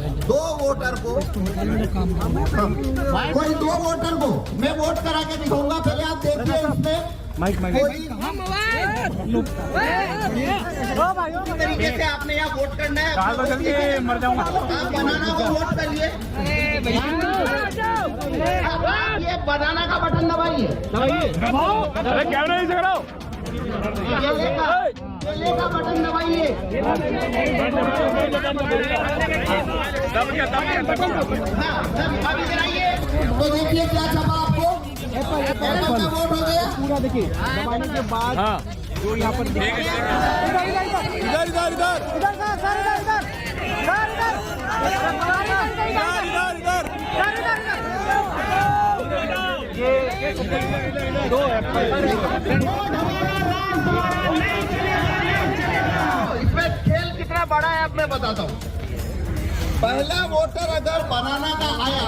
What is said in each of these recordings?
दो वोटर को कोई दो वोटर को मैं वोट करा के दिखाऊंगा। पहले आप देखिए इसमें तरीके से आपने यहाँ वोट करना है। मर जाऊंगा। आप बनाना को वोट करिए। ये बनाना का बटन दबाइए। अरे कैमरा नहीं रहा हूँ। केले का बटन दबाइए। अभी गिराइए तो देखिए क्या छपा आपको। एप्पल का वोट हो गया पूरा। देखिए दबाने के बाद जो यहाँ पर इधर ये दो एप्पल। इसमें खेल कितना बड़ा है अब मैं बताता हूँ। पहला वोटर अगर बनाना का आया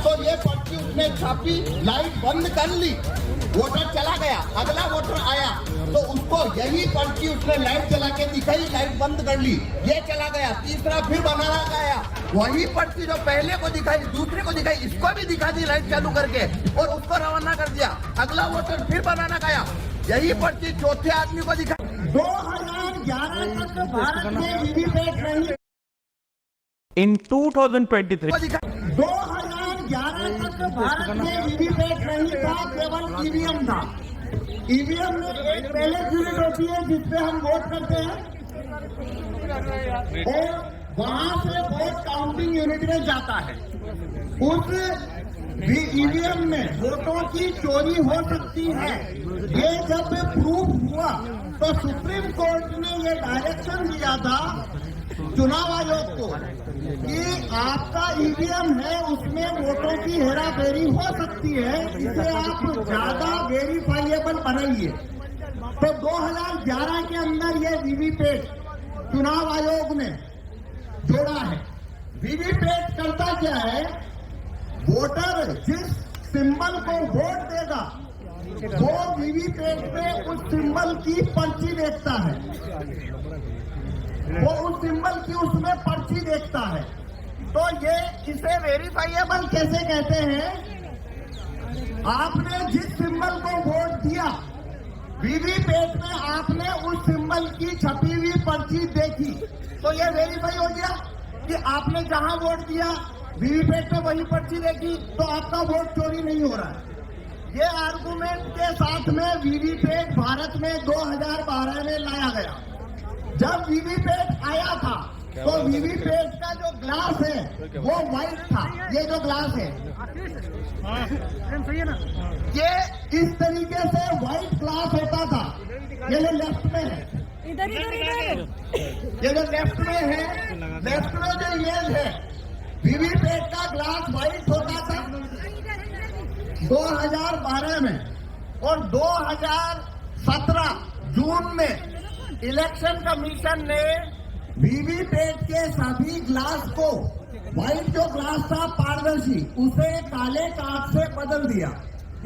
तो ये पर्ची उसने छापी, लाइट बंद कर ली, वोटर चला गया। अगला वोटर आया तो उसको यही पर्ची उसने लाइट चला के दिखाई, लाइट बंद कर ली, ये चला गया। तीसरा फिर बनाना का आया, वही पर्ची जो पहले को दिखाई, दूसरे को दिखाई, इसको भी दिखा दी लाइट चालू करके और उसको रवाना कर दिया। अगला वोटर फिर बनाना का आया, यही पर्ची चौथे आदमी को दिखाई। 2011 तक भारत में वीवीपैट नहीं। In 2023 2011 तक भारत में वीवीपैट नहीं था, केवल ईवीएम था। ईवीएम में एक बैलेट यूनिट होती है जिसपे हम वोट करते हैं और वहां से वोट काउंटिंग यूनिट में जाता है। उस ईवीएम में वोटों की चोरी हो सकती है। ये जब प्रूफ हुआ तो सुप्रीम कोर्ट ने ये डायरेक्शन दिया था चुनाव आयोग को कि आपका ईवीएम है उसमें वोटों की हेराफेरी हो सकती है, इसे आप ज्यादा वेरीफाइएबल बनाइए। तो 2011 के अंदर ये वीवीपैट चुनाव आयोग ने जोड़ा है। वीवीपैट करता क्या है, वोटर जिस सिंबल को वोट देगा वो वीवीपैट में उस सिंबल की पर्ची देखता है, वो उस सिंबल की उसमें पर्ची देखता है। तो ये इसे वेरीफाइएबल कैसे कहते हैं, आपने जिस सिंबल को वोट दिया वीवीपैट में आपने उस सिंबल की छपी हुई पर्ची देखी तो ये वेरीफाई हो गया कि आपने जहां वोट दिया वीवीपैट में वही पर्ची देखी तो आपका वोट चोरी नहीं हो रहा है। ये आर्गुमेंट के साथ में वीवीपैट भारत में 2012 में लाया गया। जब वीवीपैट आया था तो वीवीपैट का जो ग्लास है वो व्हाइट था। ये जो ग्लास है ये इस तरीके से व्हाइट ग्लास होता था। ये जो लेफ्ट में है, ये जो लेफ्ट में है, लेफ्ट में जो इमेज है वीवीपैट का ग्लास व्हाइट होता था 2012 में। और 2017 जून में इलेक्शन कमीशन ने वीवीपैट के सभी ग्लास को, व्हाइट जो ग्लास था पारदर्शी, उसे काले कांच से बदल दिया।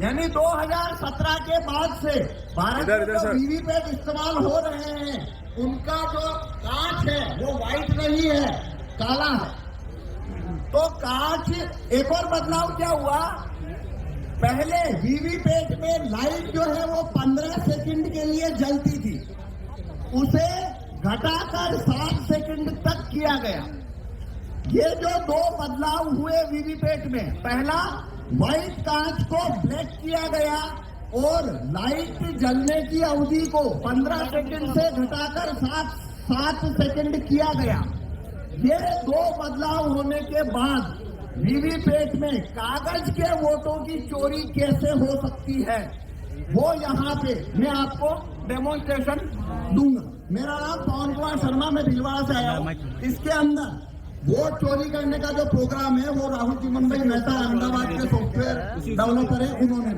यानी 2017 के बाद से भारत में जो वीवीपैट इस्तेमाल हो रहे हैं उनका जो कांच है वो व्हाइट नहीं है, काला है। तो कांच, एक और बदलाव क्या हुआ, पहले वीवीपैट में लाइट जो है वो 15 सेकंड के लिए जलती थी, उसे घटाकर 7 सेकंड तक किया गया। ये जो दो बदलाव हुए वीवीपैट में, पहला व्हाइट कांच को ब्लैक किया गया और लाइट जलने की अवधि को 15 सेकंड से घटाकर 7 सेकंड किया गया। ये दो बदलाव होने के बाद वीवीपैट में कागज के वोटों की चोरी कैसे हो सकती है वो यहाँ पे मैं आपको डेमोन्स्ट्रेशन दूंगा। मेरा नाम पवन कुमार शर्मा, मैं भीलवाड़ा से आया हूँ। इसके अंदर वोट चोरी करने का जो प्रोग्राम है वो राहुल जीवन भाई मेहता अहमदाबाद के सॉफ्टवेयर डेवलपर है, उन्होंने।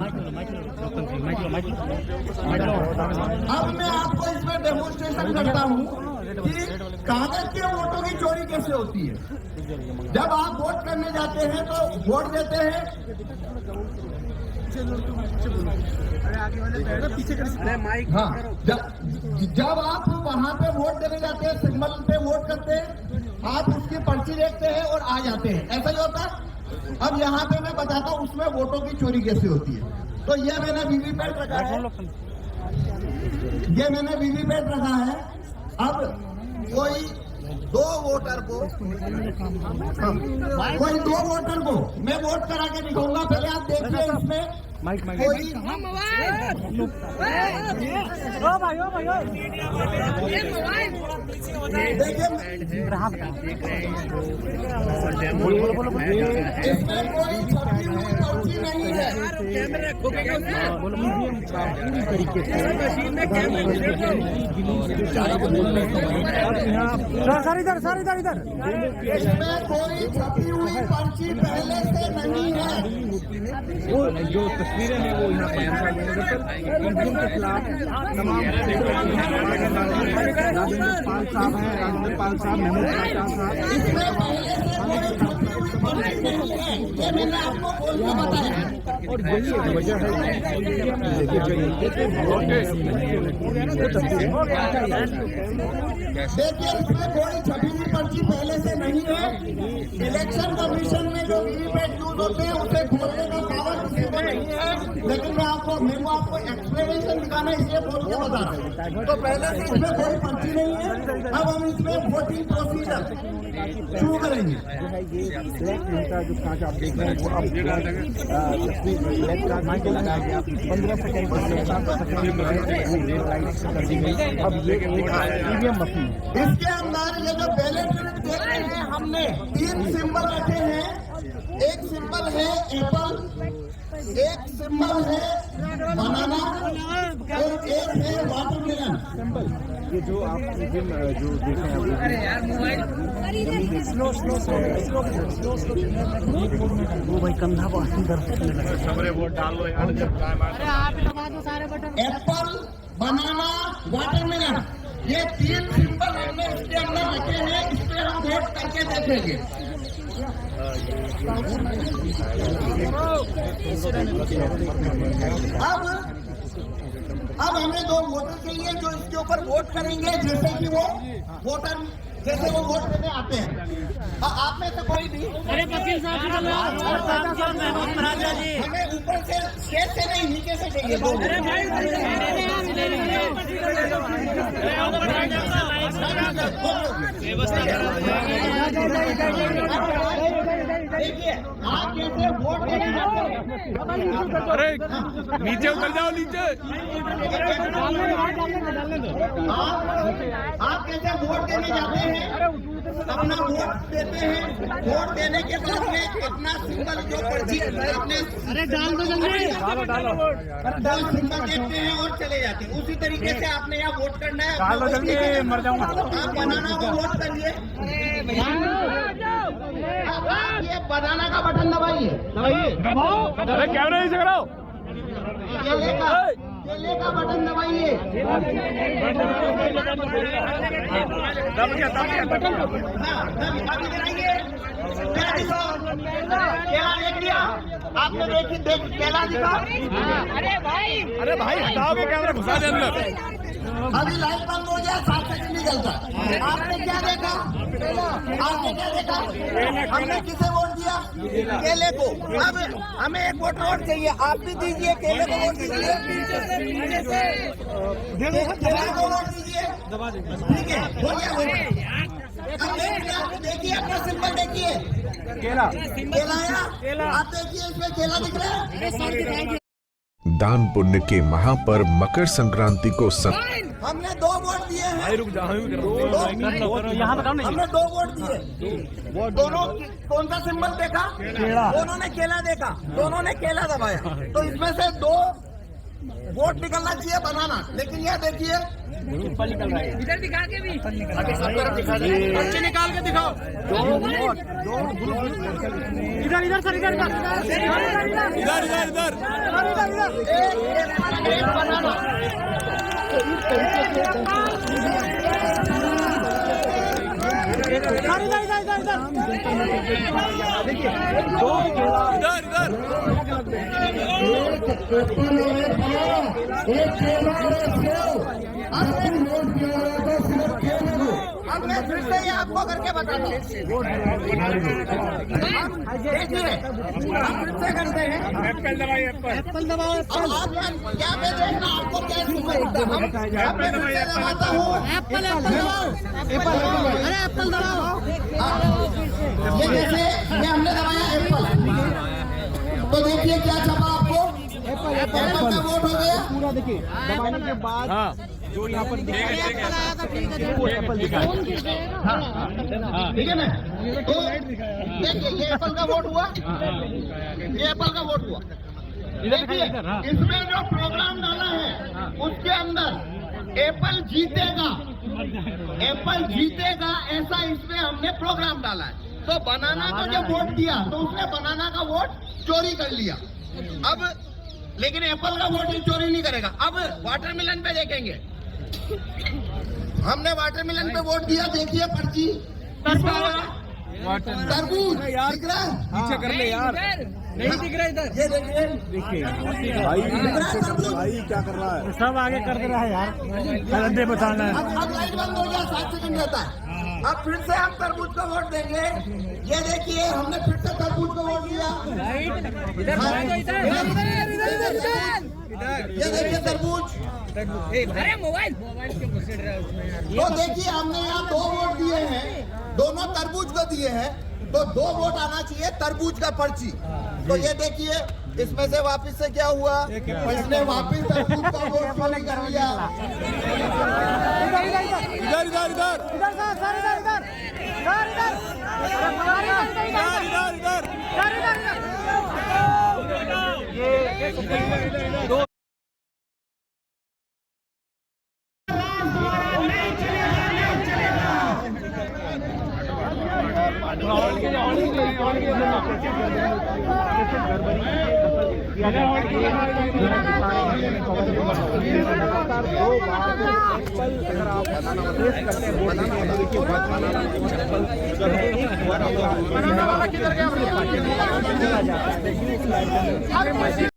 अब मैं आपको इसमें डेमोन्स्ट्रेशन करता हूँ कि कागज के वोटों की चोरी कैसे होती है। जब आप वोट करने जाते हैं तो वोट देते हैं, हाँ, जब आप वहां पे वोट देने जाते हैं, सिंबल पे वोट करते हैं, आप उसकी पर्ची पर्ची देखते हैं और आ जाते हैं, ऐसा ही होता है। अब यहाँ पे मैं बताता हूँ उसमें वोटों की चोरी कैसे होती है। तो ये मैंने वीवीपैट रखा है, ये मैंने वीवीपैट रखा है। अब कोई दो वोटर को मैं वोट करा के दिखाऊंगा। पहले आप देखिए इसमें कोई इसमें कोई छपी हुई पर्ची नहीं है। सर इधर इसमें कोई छपी हुई पर्ची पहले से नहीं है। वो जो तस्वीरें हैं वो यहाँ पर के खिलाफ तमाम राजेंद्र पाल साहब हैं, राजेंद्र पाल साहब, महमूद चाचा साहब, इसमें पहले से कोई छपी हुई पर्ची नहीं है, ये मैंने आपको बोल के बताया। और यही एक वजह है देखिए इसमें कोई छपी हुई पर्ची पहले से नहीं है। इलेक्शन कमीशन में जो वीवीपैट यूज होते हैं उसे खोलने का पावर किसी को नहीं है। लेकिन मेरे को आपको एक्सप्लेनेशन दिखाना इसलिए बोल के बता रहा हूं। तो पहले से इसमें कोई पर्ची नहीं है। अब हम इसमें वोटिंग प्रोसीजर शुरू करेंगे। का जो कांच आप देख रहे हैं वो अब तस्वीर ब्लैक का कांच लगाया गया 15 सेकंड कर दी गई। अब ये ईवीएम मशीन इसके अंदर ये जो बैलेट देख रहे हैं हमने 3 सिंबल रखे हैं। एक सिंबल है एप्पल, एक सिंबल है बनाना और एक है वाटरमेलन। ये जो आप ईवीएम जो देख रहे हैं वो भाई कंधा को अंदर वोट डाल लो यार। एप्पल, बनाना, वाटरमेलन, ये 3 सिंबल हमने इसके अंदर रखे हैं। इस पे हम वोट करके देखेंगे। अब हमें 2 वोटर चाहिए जो इसके ऊपर वोट करेंगे, जैसे कि वो वोटर जैसे वो वोट देने आते हैं। आप में से कोई भी हमें ऊपर से स्टेज से नहीं नीचे से चाहिए। देखिए आप कैसे वोट देने जाते हैं। अरे नीचे उतर जाओ, नीचे। आप कैसे वोट देने जाते हैं, अपना वोट देते हैं। वोट देने के बाद में अपना सिंबल जो पर्ची अपने डाल दो सिंबल देखते हैं और चले जाते हैं। उसी तरीके से आपने यहाँ वोट करना है। मर जाऊंगा। आप बनाना को वोट करिए। आप ये बनाना का बटन दबाइए। अरे कैमरा नीचे कराओ। केले का बटन दबाइए। केला देख लिया आपने? देख केला दिखा। अरे भाई हटाओगे कैमरा, घुसा दे अंदर। अभी लाइट बंद हो गया, 7 सेकंड निकलता। आपने क्या देखा? आपने क्या देखा? हमने किसे वोट दिया? केले को। अब हमें एक वोट चाहिए, आप भी दीजिए। केले को वोट दीजिए, केले को वोट दीजिए। ठीक है, हो गया वोट। देखिए अपना सिंबल देखिए, केला आया। आप देखिए इसमें केला दिख रहा है। दान पुण्य के महापर्व मकर संक्रांति को हमने 2 वोट दिए हैं। रुक जाओ, यहाँ बताओ नहीं। हमने 2 वोट दिए। दोनों कौन सा सिंबल देखा? दोनों ने केला देखा, दोनों ने केला दबाया। तो इसमें से 2 वोट निकलना चाहिए बनाना। लेकिन यह देखिए निकल रहा है। इधर दिखा के भी पर्ची निकाल के दिखाओ। 2 वोट, 2 ग्रुप। इधर सर, इधर एक बनाना। देखिए 2 केला हमने फिर से ये आपको करके बताना देखिए हम फिर से करते हैं एप्पल दबाइए एप्पल और आप क्या पे देखना आपको क्या सुविधा होता है हम यहाँ पे फिर से दबाता हूँ एप्पल दबाओ अरे एप्पल दबाओ ये जैसे ये हमने दबाया एप्पल तो देखिए क्या छपा आपको एप्पल का वोट हो गया पूरा देखिए दबाने के बाद जो यहाँ पर वो एप्पल दिखा ठीक है ना तो देखिए ये एप्पल का वोट हुआ ये एप्पल का वोट हुआ देखिए इसमें जो प्रोग्राम डाला है उसके अंदर एप्पल जीतेगा ऐसा इसमें हमने प्रोग्राम डाला है तो बनाना का जब वोट दिया तो उसने बनाना का वोट चोरी कर लिया अब लेकिन एप्पल का वोट चोरी नहीं करेगा अब वाटरमेलन पे देखेंगे हमने वाटरमेलन पे वोट दिया देखिए पर्ची तरबूज दिख रहा है पीछे कर ले यार नहीं दिख रहा इधर ये देखिए भाई क्या कर रहा है सब आगे कर दे रहा है यार गलत बताना है अब लाइट बंद हो गया 7 सेकंड रहता है अब फिर से हम तरबूज को वोट देंगे ये देखिए हमने फिर से तरबूज को वोट दिया ये देखिए तरबूज अरे मोबाइल क्यों घुसेड़ रहा है उसमें तो देखिए हमने यहाँ 2 वोट दिए हैं दोनों तरबूज को दिए हैं तो 2 वोट आना चाहिए तरबूज का पर्ची तो ये देखिए इसमें से वापस से क्या हुआ इसने वापस तरबूज का वोट चोरी कर लिया लगातार 2 बार एप्पल अगर आप टेस्ट करते हैं वो देखिए